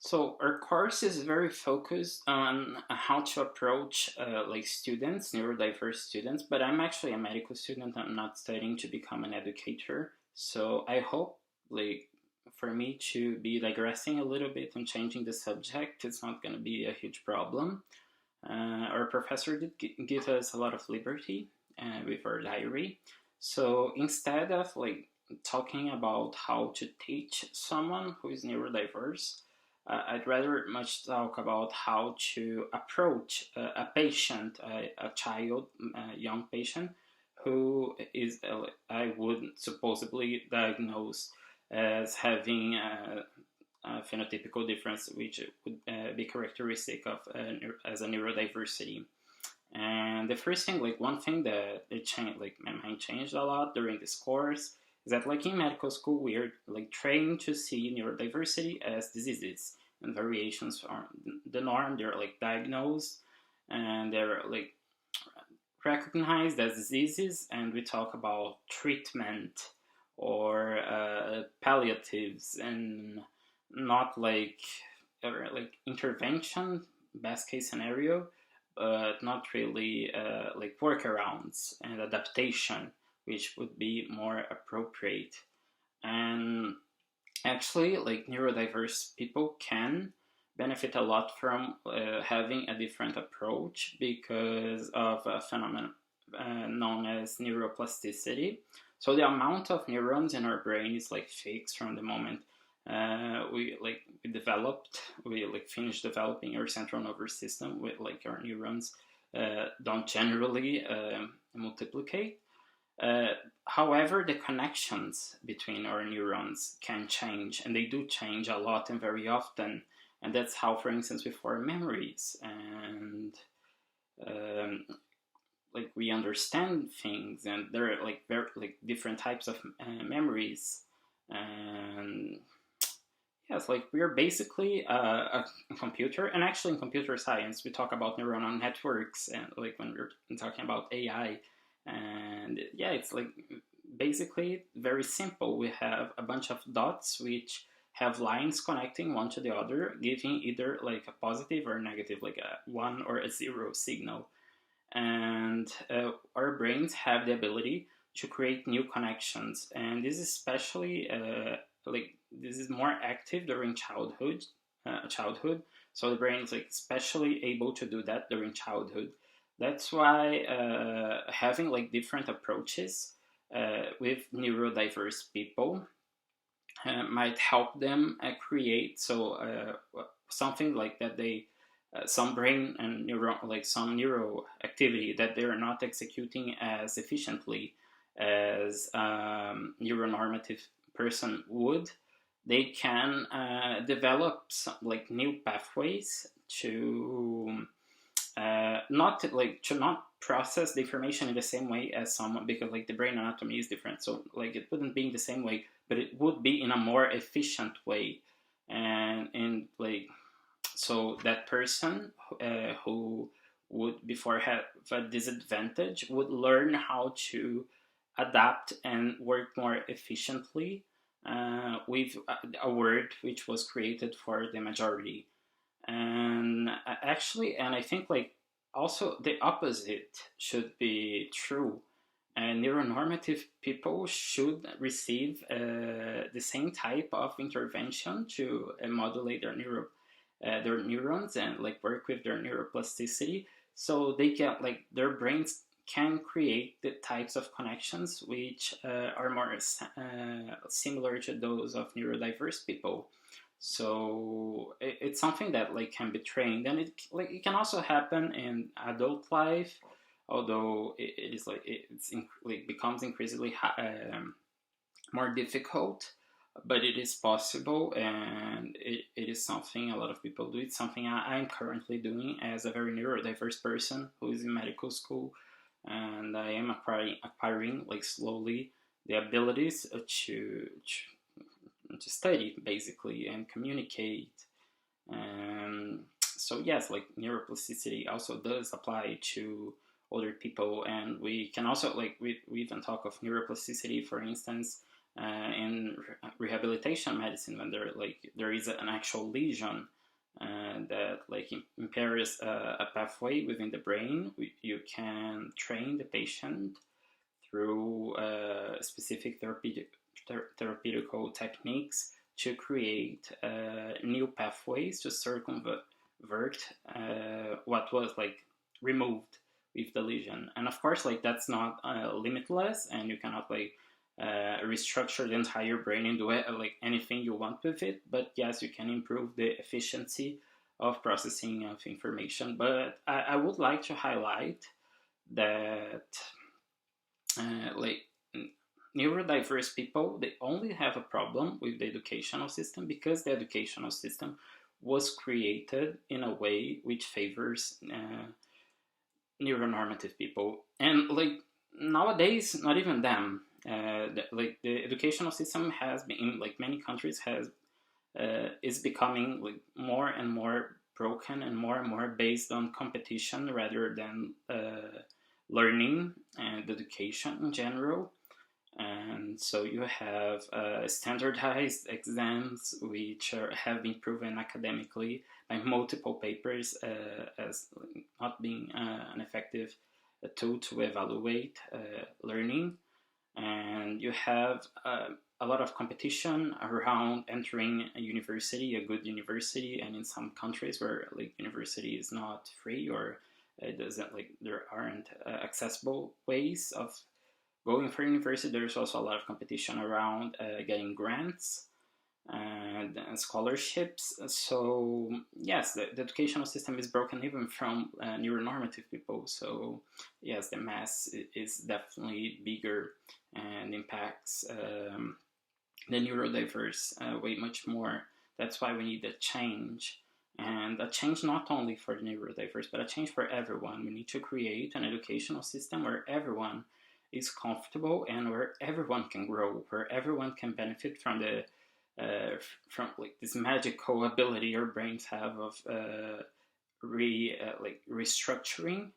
So our course is very focused on how to approach like students, neurodiverse students. But I'm actually a medical student. I'm not studying to become an educator. So I hope like for me to be digressing a little bit and changing the subject, it's not going to be a huge problem. Our professor did give us a lot of liberty with our diary. So instead of like talking about how to teach someone who is neurodiverse, I'd rather much talk about how to approach a patient, a child, a young patient who is, I would supposedly diagnose as having a phenotypical difference, which would be characteristic of as a neurodiversity. And the first thing, like one thing that it changed, like my mind changed a lot during this course, is that like in medical school, we're like trained to see neurodiversity as diseases and variations are the norm. They're like diagnosed and they're like recognized as diseases, and we talk about treatment or palliatives and not like intervention, best case scenario, but not really like workarounds and adaptation, which would be more appropriate. And actually, like neurodiverse people can benefit a lot from having a different approach because of a phenomenon known as neuroplasticity. So the amount of neurons in our brain is like fixed from the moment we like finished developing our central nervous system. With like our neurons don't generally multiplicate. uh, However, the connections between our neurons can change, and they do change a lot and very often. And that's how, for instance, we form memories and um, like we understand things, and there are like very like different types of memories. And yes, like we're basically a computer, and actually in computer science we talk about neuronal networks, and like when we're talking about AI, and yeah, it's like basically very simple. We have a bunch of dots which have lines connecting one to the other, giving either like a positive or negative, like a one or a zero signal. And our brains have the ability to create new connections, and this is especially like this is more active during childhood. So the brain is like especially able to do that during childhood. That's why having like different approaches with neurodiverse people might help them create something like that they some brain and some neuro activity that they're not executing as efficiently as neuronormative person would. They can develop some like new pathways to not process the information in the same way as someone, because like the brain anatomy is different, so like it wouldn't be in the same way, but it would be in a more efficient way. And in like so that person who would before have a disadvantage would learn how to adapt and work more efficiently with a word which was created for the majority. And actually, and I think like also the opposite should be true. And neuronormative people should receive the same type of intervention to modulate their neurons and like work with their neuroplasticity, so they can like their brains can create the types of connections which are more similar to those of neurodiverse people. So it's something that like can be trained, and it can also happen in adult life, although it is like like becomes increasingly more difficult, but it is possible, and it is something a lot of people do. It's something I'm currently doing as a very neurodiverse person who is in medical school, and I am acquiring like slowly the abilities to study basically and communicate. So yes, like neuroplasticity also does apply to older people, and we can also like we even talk of neuroplasticity, for instance, in rehabilitation medicine, when there is an actual lesion that impairs a pathway within the brain, you can train the patient through specific therapeutical techniques to create new pathways to circumvert what was removed with the lesion. And of course, that's not limitless, and you cannot restructure the entire brain and do it, anything you want with it. But yes, you can improve the efficiency of processing of information. But I would like to highlight that like neurodiverse people, they only have a problem with the educational system because the educational system was created in a way which favors neuronormative people. And nowadays, not even them. The educational system has been in many countries has is becoming more and more broken and more based on competition rather than learning and education in general. And so you have standardized exams which have been proven academically by multiple papers as not being an effective tool to evaluate learning. And you have a lot of competition around entering a university, a good university, and in some countries where university is not free, or it doesn't there aren't accessible ways of going for university, there's also a lot of competition around getting grants and scholarships. So yes, the educational system is broken even from neuronormative people. So yes, the mass is definitely bigger and impacts the neurodiverse way much more. That's why we need a change. And a change not only for the neurodiverse, but a change for everyone. We need to create an educational system where everyone is comfortable and where everyone can grow, where everyone can benefit from the from this magical ability our brains have of restructuring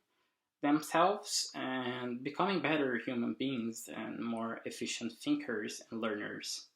themselves and becoming better human beings and more efficient thinkers and learners.